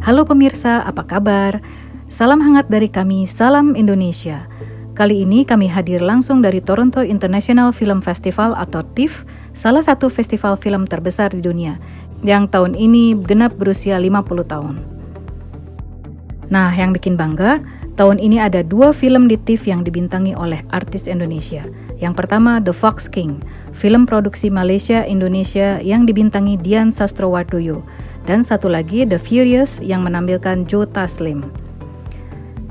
Halo pemirsa, apa kabar? Salam hangat dari kami, Salam Indonesia. Kali ini kami hadir langsung dari Toronto International Film Festival atau TIFF, salah satu festival film terbesar di dunia, yang tahun ini genap berusia 50 tahun. Nah, yang bikin bangga, tahun ini ada 2 film di TIFF yang dibintangi oleh artis Indonesia. Yang pertama, The Fox King, film produksi Malaysia-Indonesia yang dibintangi Dian Sastrowardoyo. Dan satu lagi, The Furious, yang menampilkan Joe Taslim.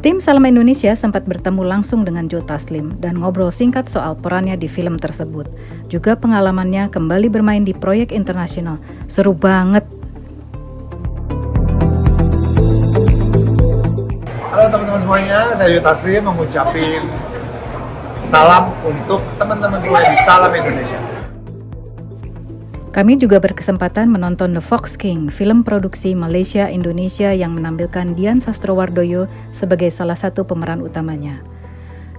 Tim Salam Indonesia sempat bertemu langsung dengan Joe Taslim dan ngobrol singkat soal perannya di film tersebut. Juga pengalamannya kembali bermain di proyek internasional. Seru banget. Halo teman-teman semuanya, saya Joe Taslim mengucapkan salam untuk teman-teman semua di Salam Indonesia. Kami juga berkesempatan menonton The Fox King, film produksi Malaysia-Indonesia yang menampilkan Dian Sastrowardoyo sebagai salah satu pemeran utamanya.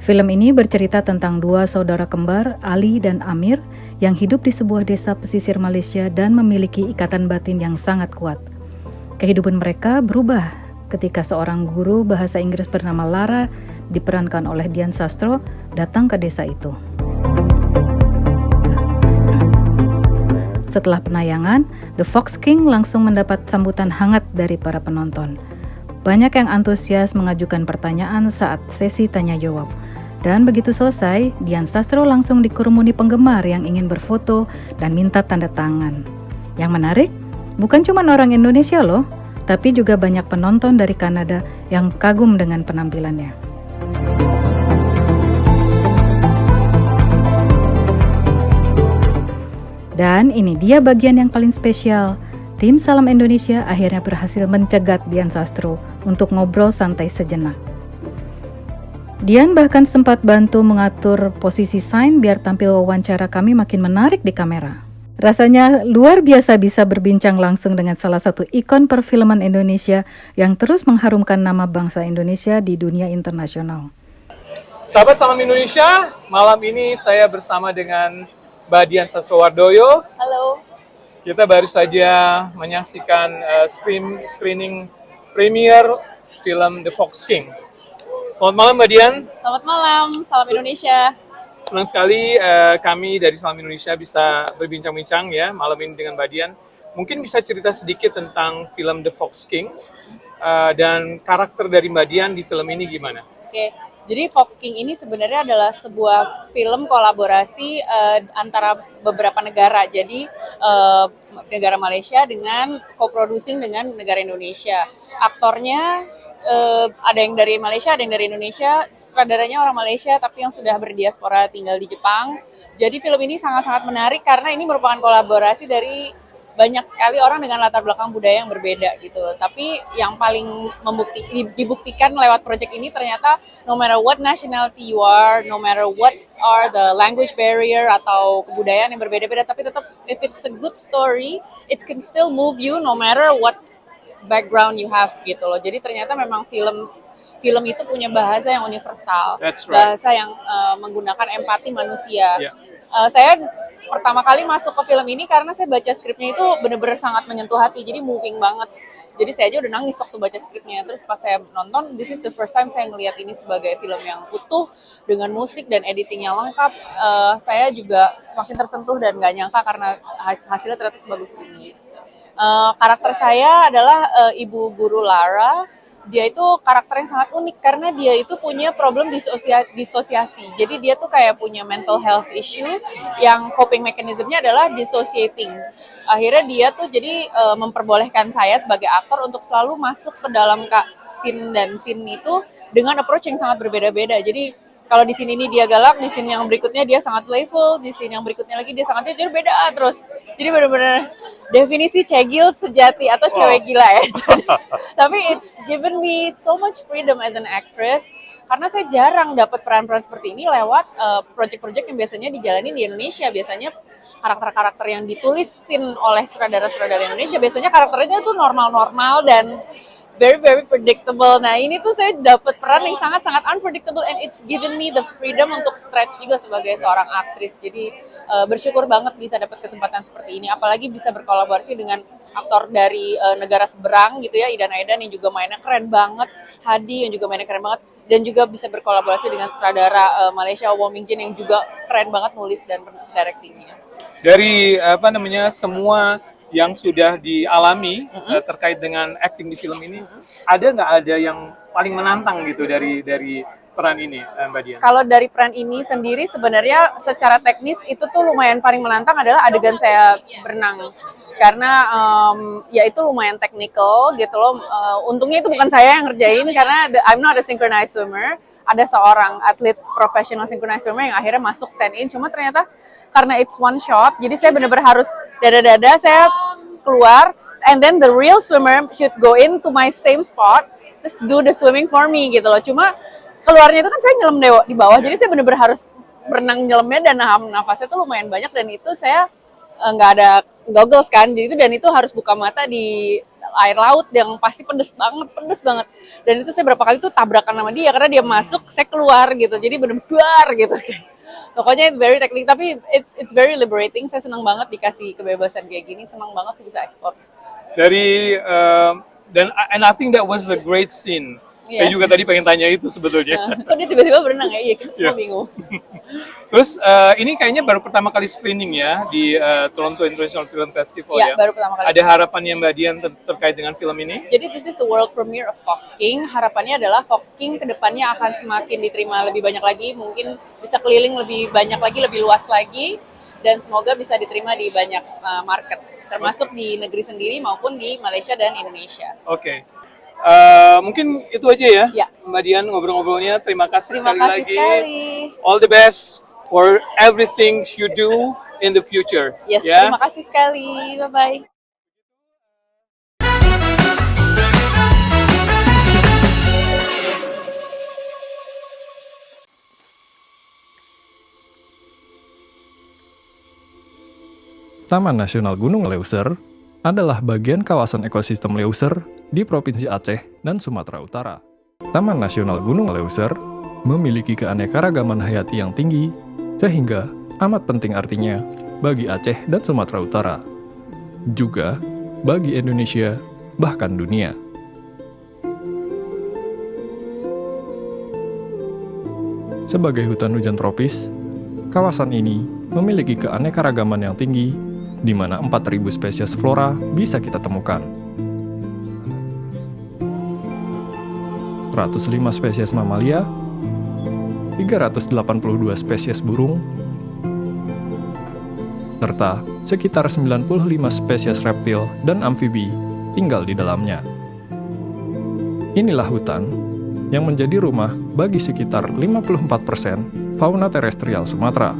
Film ini bercerita tentang 2 saudara kembar, Ali dan Amir, yang hidup di sebuah desa pesisir Malaysia dan memiliki ikatan batin yang sangat kuat. Kehidupan mereka berubah ketika seorang guru bahasa Inggris bernama Lara, diperankan oleh Dian Sastro, datang ke desa itu. Setelah penayangan, The Fox King langsung mendapat sambutan hangat dari para penonton. Banyak yang antusias mengajukan pertanyaan saat sesi tanya jawab. Dan begitu selesai, Dian Sastro langsung dikerumuni penggemar yang ingin berfoto dan minta tanda tangan. Yang menarik, bukan cuma orang Indonesia loh, tapi juga banyak penonton dari Kanada yang kagum dengan penampilannya. Dan ini dia bagian yang paling spesial. Tim Salam Indonesia akhirnya berhasil mencegat Dian Sastro untuk ngobrol santai sejenak. Dian bahkan sempat bantu mengatur posisi sign biar tampil wawancara kami makin menarik di kamera. Rasanya luar biasa bisa berbincang langsung dengan salah satu ikon perfilman Indonesia yang terus mengharumkan nama bangsa Indonesia di dunia internasional. Sahabat Salam Indonesia, malam ini saya bersama dengan Mbak Dian Sastrowardoyo. Halo. Kita baru saja menyaksikan screening premier film The Fox King. Selamat malam Mbak Dian. Selamat malam, Salam Indonesia. Senang sekali kami dari Salam Indonesia bisa berbincang-bincang ya malam ini dengan Mbak Dian. Mungkin bisa cerita sedikit tentang film The Fox King dan karakter dari Mbak Dian di film ini gimana? Oke. Jadi Fox King ini sebenarnya adalah sebuah film kolaborasi antara beberapa negara. Jadi negara Malaysia dengan co-producing dengan negara Indonesia. Aktornya ada yang dari Malaysia, ada yang dari Indonesia. Sutradaranya orang Malaysia tapi yang sudah berdiaspora tinggal di Jepang. Jadi film ini sangat-sangat menarik karena ini merupakan kolaborasi dari banyak sekali orang dengan latar belakang budaya yang berbeda gitu. Tapi yang paling dibuktikan lewat proyek ini ternyata no matter what nationality you are, no matter what are the language barrier atau kebudayaan yang berbeda-beda, tapi tetap if it's a good story, it can still move you no matter what background you have gitu loh. Jadi ternyata memang film itu punya bahasa yang universal, bahasa yang menggunakan empati manusia. Saya pertama kali masuk ke film ini karena saya baca skripnya itu benar-benar sangat menyentuh hati, jadi moving banget. Jadi saya aja udah nangis waktu baca skripnya. Terus pas saya nonton, this is the first time saya ngelihat ini sebagai film yang utuh dengan musik dan editing yang lengkap. Saya juga semakin tersentuh dan gak nyangka karena hasilnya ternyata sebagus ini. Karakter saya adalah ibu guru Lara. Dia itu karakter yang sangat unik karena dia itu punya problem disosiasi. Jadi dia tuh kayak punya mental health issue yang coping mechanismnya adalah dissociating. Akhirnya dia tuh jadi memperbolehkan saya sebagai aktor untuk selalu masuk ke dalam scene itu dengan approach yang sangat berbeda-beda. Jadi kalau di scene ini dia galak, di scene yang berikutnya dia sangat playful, di scene yang berikutnya lagi dia sangat jadi beda terus. Jadi benar-benar definisi cegil sejati atau cewek gila ya. Tapi it's given me so much freedom as an actress karena saya jarang dapat peran-peran seperti ini lewat project-project yang biasanya dijalani di Indonesia. Biasanya karakter-karakter yang ditulisin oleh sutradara-sutradara Indonesia biasanya karakternya tuh normal-normal dan very predictable. Nah ini tuh saya dapat peran yang sangat unpredictable and it's given me the freedom untuk stretch juga sebagai seorang aktris. Jadi bersyukur banget bisa dapat kesempatan seperti ini. Apalagi bisa berkolaborasi dengan aktor dari negara seberang gitu ya, Idan Aidan yang juga mainnya keren banget, Hadi yang juga mainnya keren banget, dan juga bisa berkolaborasi dengan sutradara Malaysia Wong Ming Jin yang juga keren banget nulis dan directingnya. Dari semua yang sudah dialami terkait dengan acting di film ini, ada yang paling menantang gitu dari peran ini, Mbak Dian? Kalau dari peran ini sendiri sebenarnya secara teknis itu tuh lumayan paling menantang adalah adegan saya berenang. Karena ya itu lumayan teknikal gitu loh. Untungnya itu bukan saya yang ngerjain karena I'm not a synchronized swimmer. Ada seorang atlet profesional synchronized swimmer yang akhirnya masuk stand in. Cuma ternyata karena it's one shot, jadi saya benar-benar harus dada-dada saya keluar, and then the real swimmer should go into my same spot, terus do the swimming for me gitu loh. Cuma keluarnya itu kan saya nyelam di bawah, jadi saya benar-benar harus berenang nyelamnya dan nafasnya tuh lumayan banyak, dan itu saya nggak ada goggles kan, jadi itu dan itu harus buka mata di air laut yang pasti pedes banget, dan itu saya berapa kali tuh tabrakan sama dia karena dia masuk saya keluar gitu, jadi benar-benar gitu. Pokoknya it's very technical, tapi it's very liberating. Saya senang banget dikasih kebebasan kayak gini, senang banget sih bisa ekspor. And I think that was a great scene. Saya juga tadi pengen tanya itu sebetulnya. Kok dia tiba-tiba berenang ya? Iya, kita semua bingung. Terus ini kayaknya baru pertama kali screening ya di Toronto International Film Festival ya? Baru pertama kali. Ada harapannya Mbak Dian terkait dengan film ini? Jadi this is the world premiere of Fox King. Harapannya adalah Fox King kedepannya akan semakin diterima lebih banyak lagi, mungkin bisa keliling lebih banyak lagi, lebih luas lagi, dan semoga bisa diterima di banyak market, termasuk di negeri sendiri maupun di Malaysia dan Indonesia. Oke. Mungkin itu aja ya, Mbak Dian ngobrol-ngobrolnya. Terima kasih sekali lagi. All the best for everything you do in the future. Yes, terima kasih sekali. Bye-bye. Taman Nasional Gunung Leuser adalah bagian kawasan ekosistem Leuser di Provinsi Aceh dan Sumatera Utara. Taman Nasional Gunung Leuser memiliki keanekaragaman hayati yang tinggi, sehingga amat penting artinya bagi Aceh dan Sumatera Utara, juga bagi Indonesia, bahkan dunia. Sebagai hutan hujan tropis, kawasan ini memiliki keanekaragaman yang tinggi, di mana 4.000 spesies flora bisa kita temukan. 105 spesies mamalia, 382 spesies burung, serta sekitar 95 spesies reptil dan amfibi tinggal di dalamnya. Inilah hutan yang menjadi rumah bagi sekitar 54% fauna terestrial Sumatera.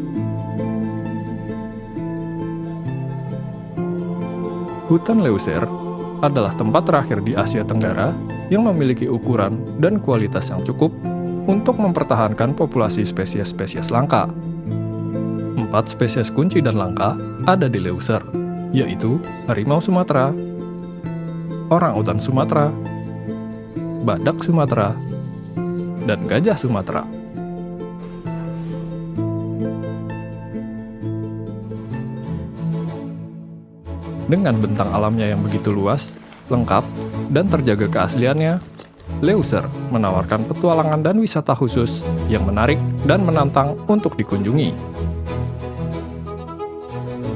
Hutan Leuser adalah tempat terakhir di Asia Tenggara yang memiliki ukuran dan kualitas yang cukup untuk mempertahankan populasi spesies-spesies langka. 4 spesies kunci dan langka ada di Leuser, yaitu harimau Sumatera, orangutan Sumatera, badak Sumatera, dan gajah Sumatera. Dengan bentang alamnya yang begitu luas, lengkap, dan terjaga keasliannya, Leuser menawarkan petualangan dan wisata khusus yang menarik dan menantang untuk dikunjungi.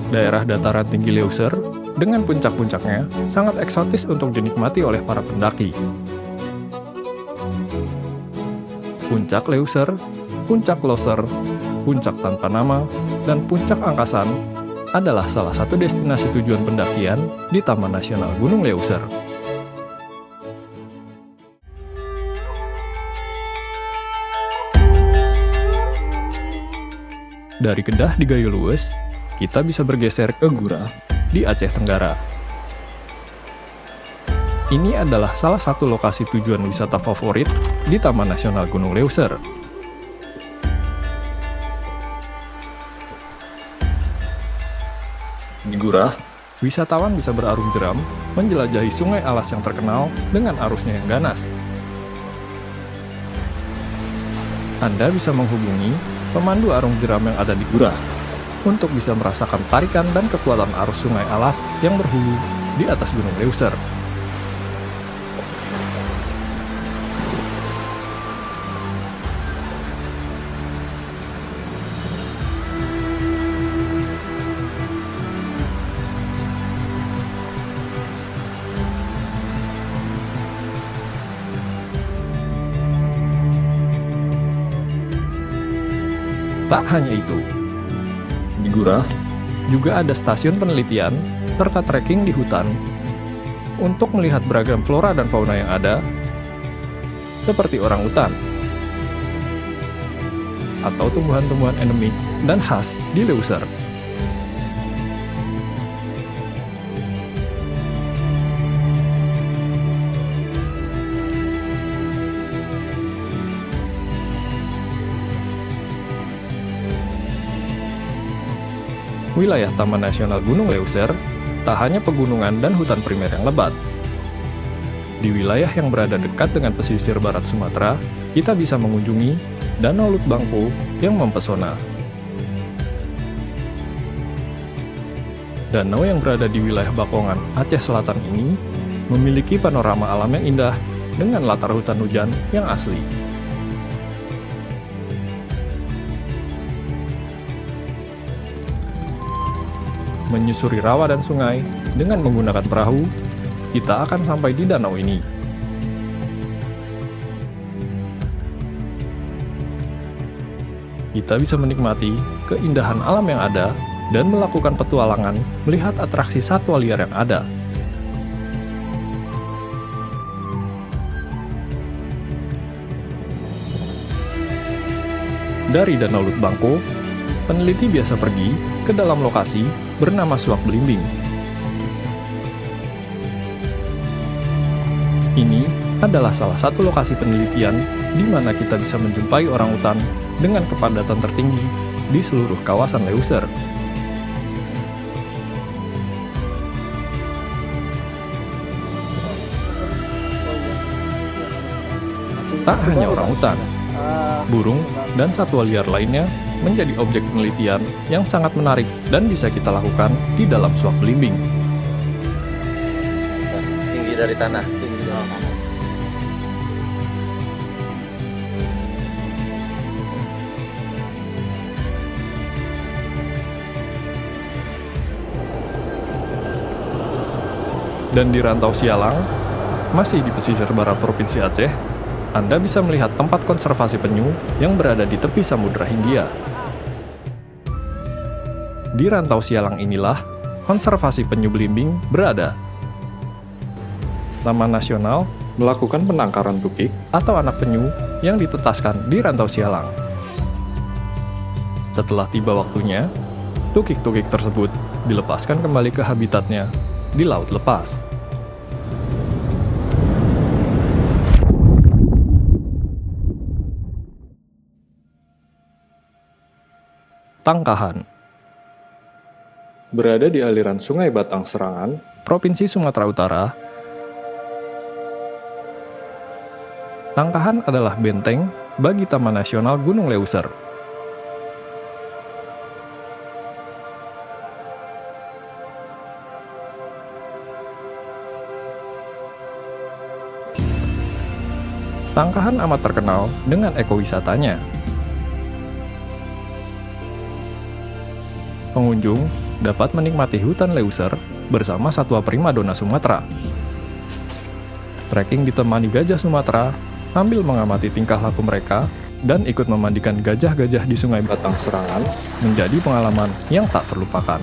Daerah dataran tinggi Leuser dengan puncak-puncaknya sangat eksotis untuk dinikmati oleh para pendaki. Puncak Leuser, Puncak Loser, Puncak Tanpa Nama, dan Puncak Angkasan adalah salah satu destinasi tujuan pendakian di Taman Nasional Gunung Leuser. Dari Kedah di Gayo Luwes, kita bisa bergeser ke Gurah di Aceh Tenggara. Ini adalah salah satu lokasi tujuan wisata favorit di Taman Nasional Gunung Leuser. Di Gurah, wisatawan bisa berarung jeram menjelajahi sungai alas yang terkenal dengan arusnya yang ganas. Anda bisa menghubungi pemandu arung jeram yang ada di Gurah untuk bisa merasakan tarikan dan kekuatan arus sungai alas yang berhulu di atas Gunung Leuser. Tak hanya itu, di Gurah juga ada stasiun penelitian serta trekking di hutan untuk melihat beragam flora dan fauna yang ada, seperti orangutan atau tumbuhan-tumbuhan endemik dan khas di Leuser. Wilayah Taman Nasional Gunung Leuser tak hanya pegunungan dan hutan primer yang lebat. Di wilayah yang berada dekat dengan pesisir barat Sumatera, kita bisa mengunjungi Danau Lutbangko yang mempesona. Danau yang berada di wilayah Bakongan, Aceh Selatan ini memiliki panorama alam yang indah dengan latar hutan hujan yang asli. Menyusuri rawa dan sungai dengan menggunakan perahu, kita akan sampai di danau ini. Kita bisa menikmati keindahan alam yang ada dan melakukan petualangan melihat atraksi satwa liar yang ada. Dari Danau Lutbangko, peneliti biasa pergi ke dalam lokasi bernama Suak Belimbing. Ini adalah salah satu lokasi penelitian di mana kita bisa menjumpai orangutan dengan kepadatan tertinggi di seluruh kawasan Leuser. Tak hanya orangutan, burung dan satwa liar lainnya menjadi objek penelitian yang sangat menarik dan bisa kita lakukan di dalam Suak Belimbing. Tinggi dari tanah. Dan di Rantau Sialang, masih di pesisir barat Provinsi Aceh, Anda bisa melihat tempat konservasi penyu yang berada di tepi Samudra Hindia. Di Rantau Sialang inilah konservasi penyu belimbing berada. Taman Nasional melakukan penangkaran tukik atau anak penyu yang ditetaskan di Rantau Sialang. Setelah tiba waktunya, tukik-tukik tersebut dilepaskan kembali ke habitatnya di laut lepas. Tangkahan berada di aliran Sungai Batang Serangan, Provinsi Sumatera Utara. Tangkahan adalah benteng bagi Taman Nasional Gunung Leuser. Tangkahan amat terkenal dengan ekowisatanya. Pengunjung dapat menikmati hutan Leuser bersama satwa primadona Sumatera. Trekking ditemani gajah Sumatera sambil mengamati tingkah laku mereka dan ikut memandikan gajah-gajah di Sungai Batang Serangan menjadi pengalaman yang tak terlupakan.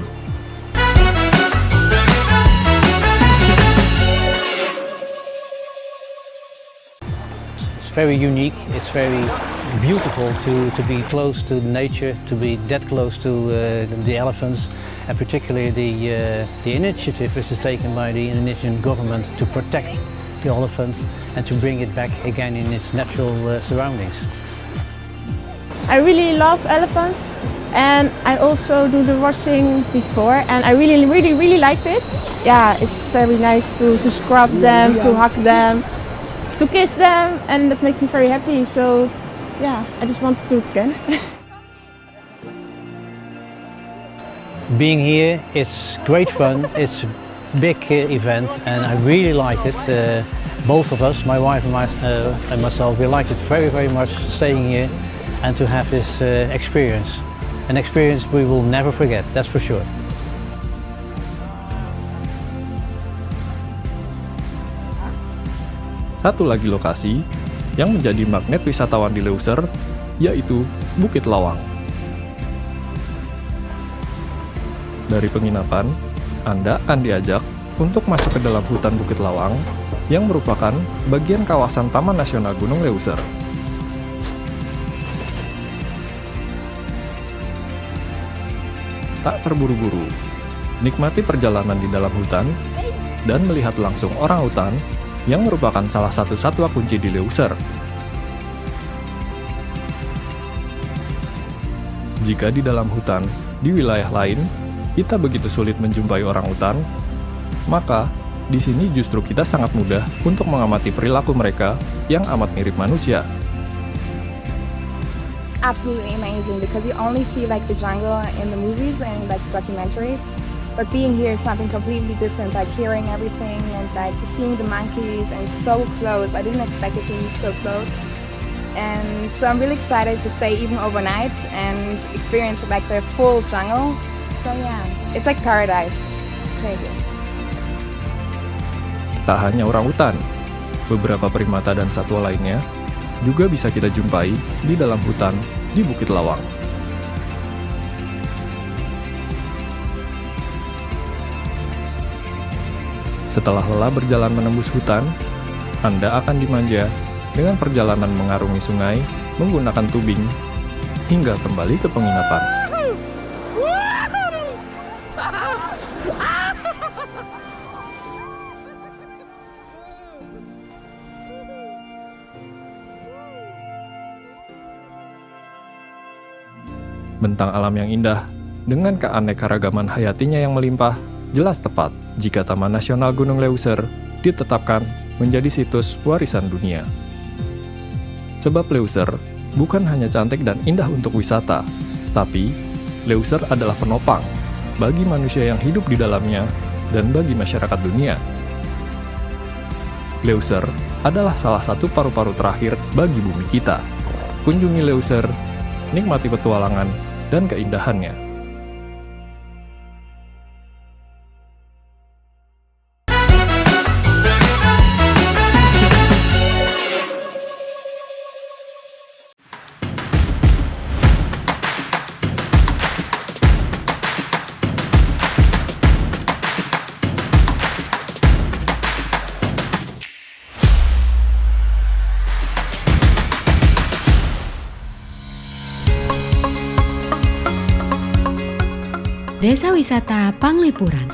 It's very unique, it's very beautiful to be close to nature, to be that close to the elephants, and particularly the initiative which is taken by the Indonesian government to protect the elephant and to bring it back again in its natural surroundings. I really love elephants, and I also do the washing before, and I really liked it. Yeah, it's very nice to scrub them, to hug them, to kiss them, and that makes me very happy. So yeah, I just want to do it again. Being here, it's great fun. It's big event, and I really liked it. Both of us, my wife and myself, we liked it very, very much staying here and to have this experience. An experience we will never forget, that's for sure. Satu lagi lokasi yang menjadi magnet wisatawan di Leuser, yaitu Bukit Lawang. Dari penginapan, Anda akan diajak untuk masuk ke dalam hutan Bukit Lawang yang merupakan bagian kawasan Taman Nasional Gunung Leuser. Tak terburu-buru, nikmati perjalanan di dalam hutan dan melihat langsung orangutan yang merupakan salah satu satwa kunci di Leuser. Jika di dalam hutan, di wilayah lain, kita begitu sulit menjumpai orangutan, maka di sini justru kita sangat mudah untuk mengamati perilaku mereka yang amat mirip manusia. Absolutely amazing because you only see like the jungle in the movies and like documentaries. But being here is something completely different, like hearing everything and like seeing the monkeys and so close. I didn't expect it to be so close. And so I'm really excited to stay even overnight and experience like the full jungle. So yeah, it's like paradise. It's crazy. Tak hanya orangutan, beberapa primata dan satwa lainnya juga bisa kita jumpai di dalam hutan di Bukit Lawang. Setelah lelah berjalan menembus hutan, Anda akan dimanja dengan perjalanan mengarungi sungai menggunakan tubing hingga kembali ke penginapan. Bentang alam yang indah dengan keanekaragaman hayatinya yang melimpah jelas tepat jika Taman Nasional Gunung Leuser ditetapkan menjadi situs warisan dunia. Sebab Leuser bukan hanya cantik dan indah untuk wisata, tapi Leuser adalah penopang bagi manusia yang hidup di dalamnya dan bagi masyarakat dunia. Leuser adalah salah satu paru-paru terakhir bagi bumi kita. Kunjungi Leuser, nikmati petualangan dan keindahannya. Desa Wisata Panglipuran.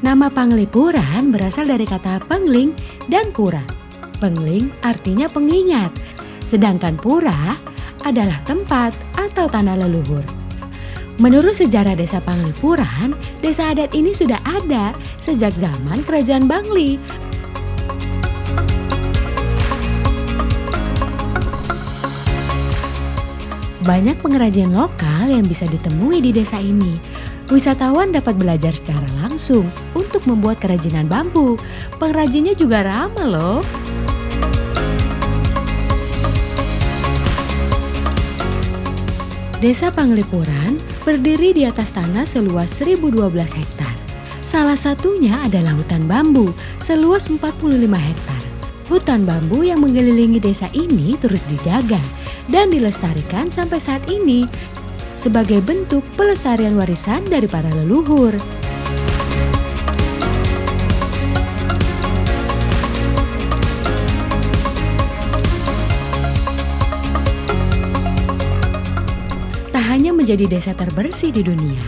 Nama Panglipuran berasal dari kata pengling dan pura. Pengling artinya pengingat, sedangkan pura adalah tempat atau tanah leluhur. Menurut sejarah Desa Panglipuran, desa adat ini sudah ada sejak zaman Kerajaan Bangli. Banyak pengrajin lokal yang bisa ditemui di desa ini. Wisatawan dapat belajar secara langsung untuk membuat kerajinan bambu. Pengrajinnya juga ramah loh. Desa Panglipuran berdiri di atas tanah seluas 1012 hektar. Salah satunya adalah hutan bambu seluas 45 hektar. Hutan bambu yang mengelilingi desa ini terus dijaga dan dilestarikan sampai saat ini sebagai bentuk pelestarian warisan dari para leluhur. Tak hanya menjadi desa terbersih di dunia,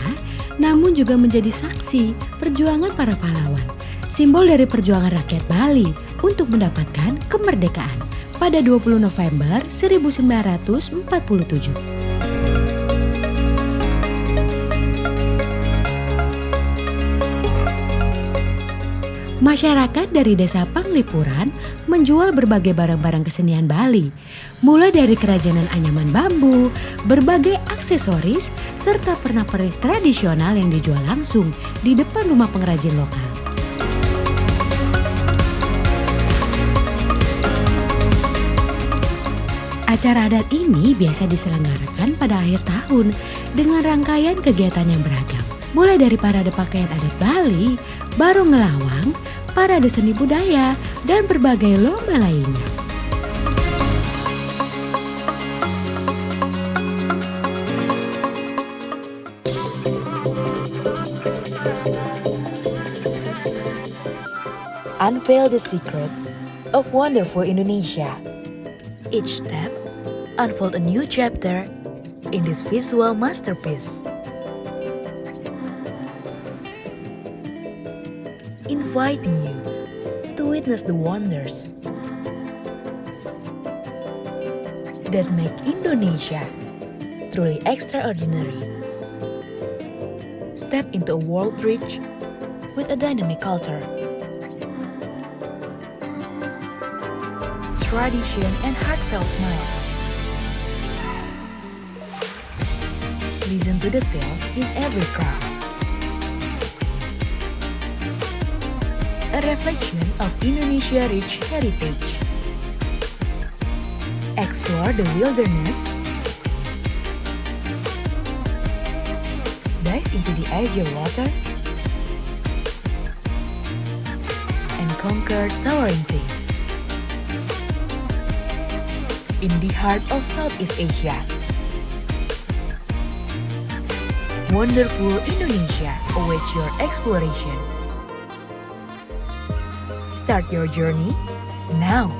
namun juga menjadi saksi perjuangan para pahlawan, simbol dari perjuangan rakyat Bali untuk mendapatkan kemerdekaan pada 20 November 1947. Masyarakat dari Desa Panglipuran menjual berbagai barang-barang kesenian Bali, mulai dari kerajinan anyaman bambu, berbagai aksesoris, serta pernak-pernik tradisional yang dijual langsung di depan rumah pengrajin lokal. Acara adat ini biasa diselenggarakan pada akhir tahun dengan rangkaian kegiatan yang beragam. Mulai dari parade pakaian adat Bali, barong ngelawang, parade seni budaya, dan berbagai lomba lainnya. Unveil the secrets of wonderful Indonesia. Each step unfold a new chapter in this visual masterpiece. Inviting you to witness the wonders that make Indonesia truly extraordinary. Step into a world rich with a dynamic culture, tradition, and heartfelt smiles. Listen to the tales in every craft. A reflection of Indonesia's rich heritage. Explore the wilderness. Dive into the azure water. And conquer towering peaks. In the heart of Southeast Asia. Wonderful Indonesia awaits your exploration. Start your journey now.